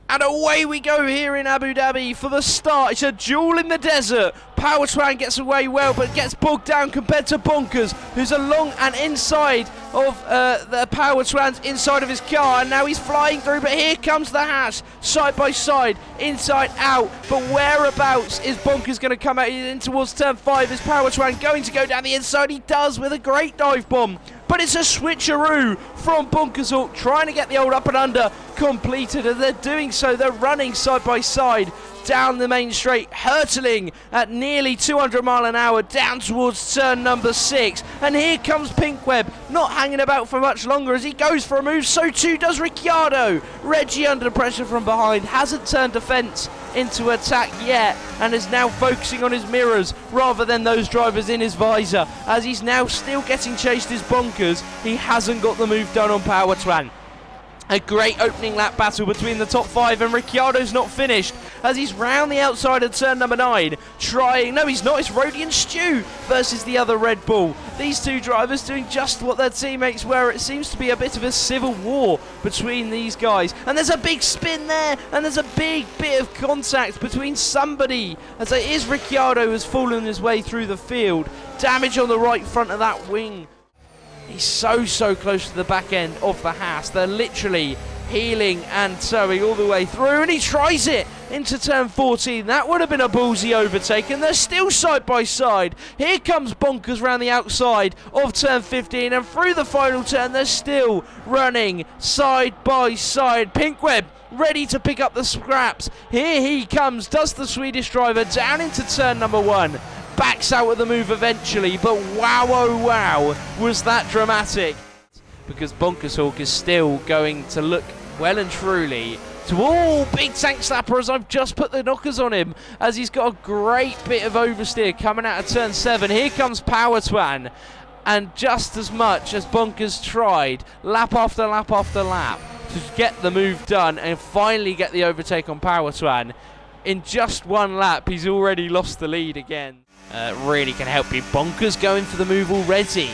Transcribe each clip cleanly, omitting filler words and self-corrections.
And away we go here in Abu Dhabi for the start. It's a duel in the desert. Powertran gets away well, but gets bogged down compared to Bonkers, who's along and inside of the Powertran's inside of his car. And now he's flying through, but here comes the Hash, side by side, inside out. But whereabouts is Bonkers going to come out in towards turn 5? Is Powertran going to go down the inside? He does with a great dive bomb. But it's a switcheroo from Bonkers Hawk, trying to get the old up and under completed, and they're doing so. They're running side by side down the main straight, hurtling at nearly 200 mile an hour down towards turn number 6. And here comes Pinkweb, not hanging about for much longer as he goes for a move. So too does Ricciardo. Reggie under pressure from behind, hasn't turned defence into attack yet, and is now focusing on his mirrors rather than those drivers in his visor, as he's now still getting chased as Bonkers. He hasn't got the move done on Powertran. A great opening lap battle between the top 5, and Ricciardo's not finished as he's round the outside of turn number 9 trying, no he's not, it's Rhodey and Stu versus the other Red Bull. These two drivers doing just what their teammates were. It seems to be a bit of a civil war between these guys, and there's a big spin there, and there's a big bit of contact between somebody, as it is Ricciardo has fallen his way through the field. Damage on the right front of that wing. He's so close to the back end of the Haas. They're literally heeling and towing all the way through, and he tries it into turn 14. That would have been a ballsy overtake, and they're still side by side. Here comes Bonkers round the outside of turn 15, and through the final turn they're still running side by side. Pinkweb ready to pick up the scraps. Here he comes, does the Swedish driver down into turn number 1. Backs out with the move eventually, but wow, oh wow, was that dramatic. Because Bonkers Hawk is still going to look well and truly to big tank slapper, as I've just put the knockers on him, as he's got a great bit of oversteer coming out of turn 7. Here comes Powertran, and just as much as Bonkers tried, lap after lap after lap, to get the move done and finally get the overtake on Powertran, in just one lap he's already lost the lead again. Really can help you. Bonkers going for the move already.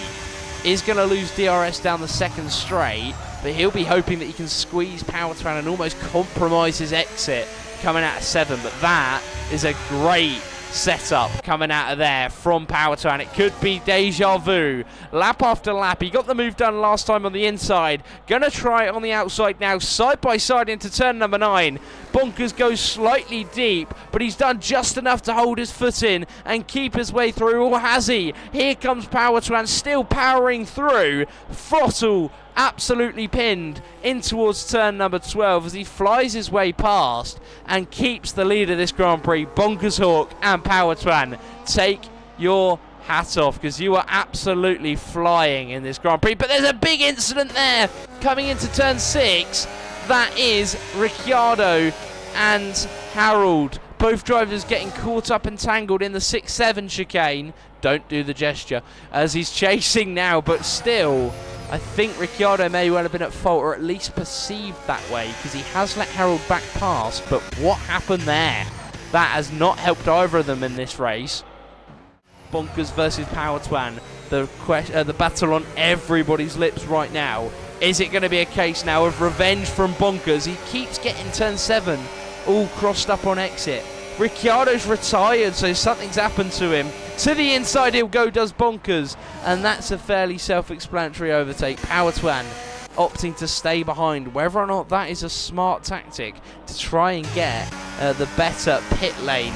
Is going to lose DRS down the second straight, but he'll be hoping that he can squeeze Powertran and almost compromise his exit coming out of 7. But that is a great setup coming out of there from Powertran. It could be deja vu. Lap after lap. He got the move done last time on the inside. Gonna try it on the outside now, side by side into turn number 9. Bonkers goes slightly deep, but he's done just enough to hold his foot in and keep his way through. Or has he? Here comes Powertran, still powering through. Throttle absolutely pinned in towards turn number 12 as he flies his way past and keeps the lead of this Grand Prix. Bonkers Hawk and Powertran, take your hat off, because you are absolutely flying in this Grand Prix. But there's a big incident there coming into turn 6. That is Ricciardo and Harold. Both drivers getting caught up and tangled in the 6-7 chicane. Don't do the gesture as he's chasing now, but still I think Ricciardo may well have been at fault, or at least perceived that way, because he has let Harold back past. But what happened there? That has not helped either of them in this race. Bonkers versus Powertran, the battle on everybody's lips right now. Is it going to be a case now of revenge from Bonkers? He keeps getting turn 7 all crossed up on exit. Ricciardo's retired, so something's happened to him. To the inside he'll go, does Bonkers, and that's a fairly self-explanatory overtake. Powertran opting to stay behind. Whether or not that is a smart tactic to try and get the better pit lane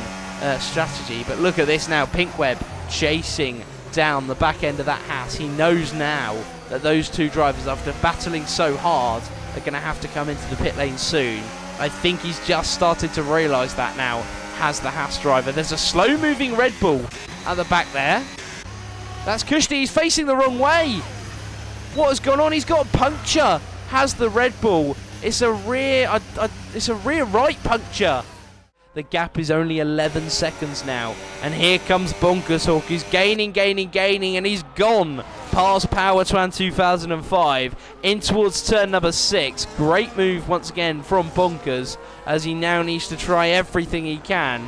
strategy. But look at this now, Pinkweb chasing down the back end of that Haas. He knows now that those two drivers, after battling so hard, are going to have to come into the pit lane soon. I think he's just started to realise that now, has the Haas driver. There's a slow-moving Red Bull at the back there. That's Kushti. He's facing the wrong way. What has gone on? He's got a puncture. Has the Red Bull. It's a rear right puncture. The gap is only 11 seconds now. And here comes Bonkers Hawk. He's gaining, and he's gone past Powertran 2005 in towards turn number 6. Great move once again from Bonkers, as he now needs to try everything he can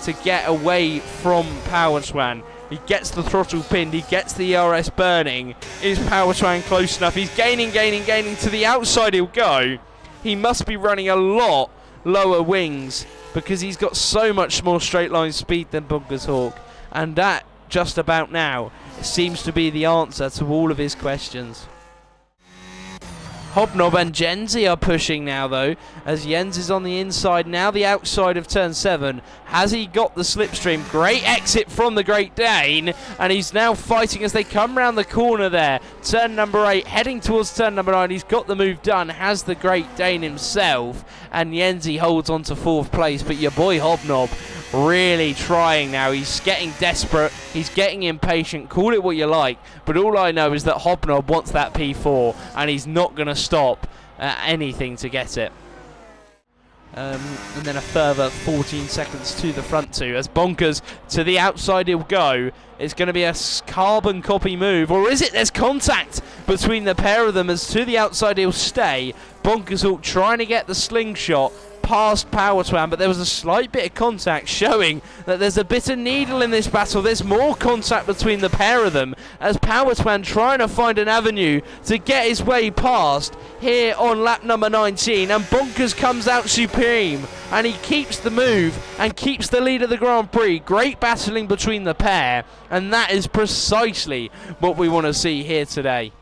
to get away from Powertran. He gets the throttle pinned. He gets the ERS burning. Is Powertrain close enough? He's gaining to the outside. He'll go. He must be running a lot lower wings because he's got so much more straight line speed than Bunkers Hawk, and that just about now seems to be the answer to all of his questions. Hobnob and Jenzy are pushing now though, as Jens is on the inside, now the outside of turn 7. Has he got the slipstream? Great exit from the Great Dane, and he's now fighting as they come round the corner there. Turn number 8, heading towards turn number 9. He's got the move done, has the Great Dane himself, and Jenzy holds on to 4th place, but your boy Hobnob really trying now. He's getting desperate, he's getting impatient, call it what you like, but all I know is that Hobnob wants that P4 and he's not going to stop anything to get it. And then a further 14 seconds to the front two as Bonkers to the outside he'll go. It's going to be a carbon copy move, or is it? There's contact between the pair of them as to the outside he'll stay. Bonkers Hawk trying to get the slingshot past Powertwan, but there was a slight bit of contact showing that there's a bit of needle in this battle. There's more contact between the pair of them as Powertwan trying to find an avenue to get his way past here on lap number 19, and Bonkers comes out supreme and he keeps the move and keeps the lead of the Grand Prix. Great battling between the pair, and that is precisely what we want to see here today.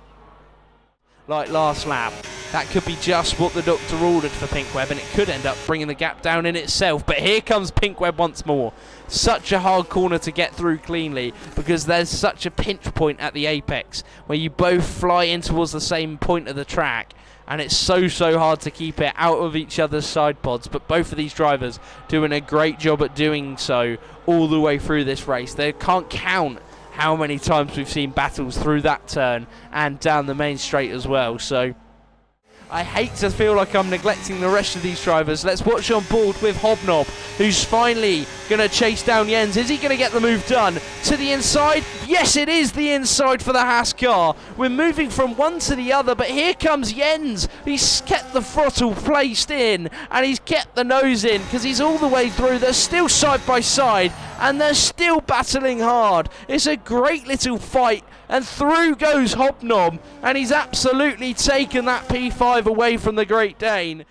Like last lap, that could be just what the doctor ordered for Pinkweb, and it could end up bringing the gap down in itself. But here comes Pinkweb once more. Such a hard corner to get through cleanly because there's such a pinch point at the apex where you both fly in towards the same point of the track, and it's so hard to keep it out of each other's side pods. But both of these drivers doing a great job at doing so all the way through this race. They can't count how many times we've seen battles through that turn and down the main straight as well. So I hate to feel like I'm neglecting the rest of these drivers. Let's watch on board with Hobnob, who's finally going to chase down Jens. Is he going to get the move done to the inside? Yes, it is the inside for the Haas car. We're moving from one to the other, but here comes Jens. He's kept the throttle placed in, and he's kept the nose in because he's all the way through. They're still side by side, and they're still battling hard. It's a great little fight, and through goes Hobnob, and he's absolutely taken that P5 away from the Great Dane.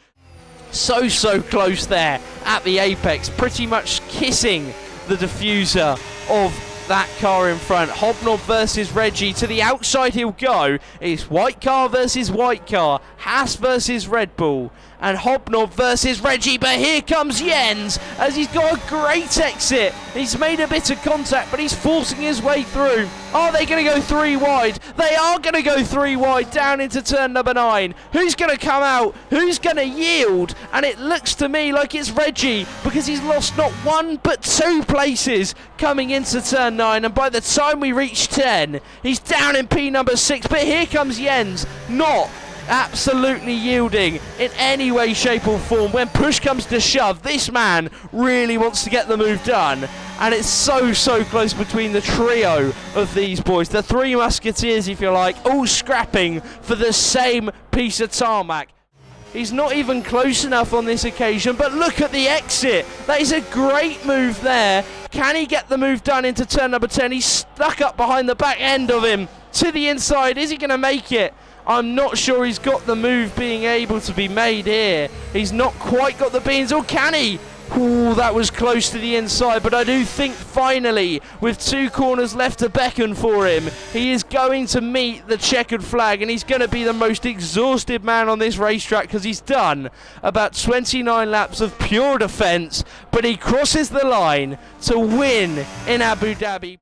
So close there at the apex, pretty much kissing the diffuser of that car in front. Hobnob versus Reggie. To the outside he'll go. It's white car versus white car. Haas versus Red Bull. And Hobnob versus Reggie. But here comes Jens as he's got a great exit. He's made a bit of contact, but he's forcing his way through. Are they going to go 3 wide? They are going to go 3 wide down into turn number 9. Who's going to come out? Who's going to yield? And it looks to me like it's Reggie because he's lost not 1 but 2 places coming into turn 9. And by the time we reach 10, he's down in P number 6. But here comes Jens, not absolutely yielding in any way, shape or form. When push comes to shove, this man really wants to get the move done, and it's so close between the trio of these boys, the 3 musketeers if you like, all scrapping for the same piece of tarmac. He's not even close enough on this occasion, but look at the exit. That is a great move there. Can he get the move done into turn number 10? He's stuck up behind the back end of him to the inside. Is he going to make it? I'm not sure he's got the move being able to be made here. He's not quite got the beans, or can he? Ooh, that was close to the inside, but I do think finally, with 2 corners left to beckon for him, he is going to meet the checkered flag, and he's going to be the most exhausted man on this racetrack because he's done about 29 laps of pure defence, but he crosses the line to win in Abu Dhabi.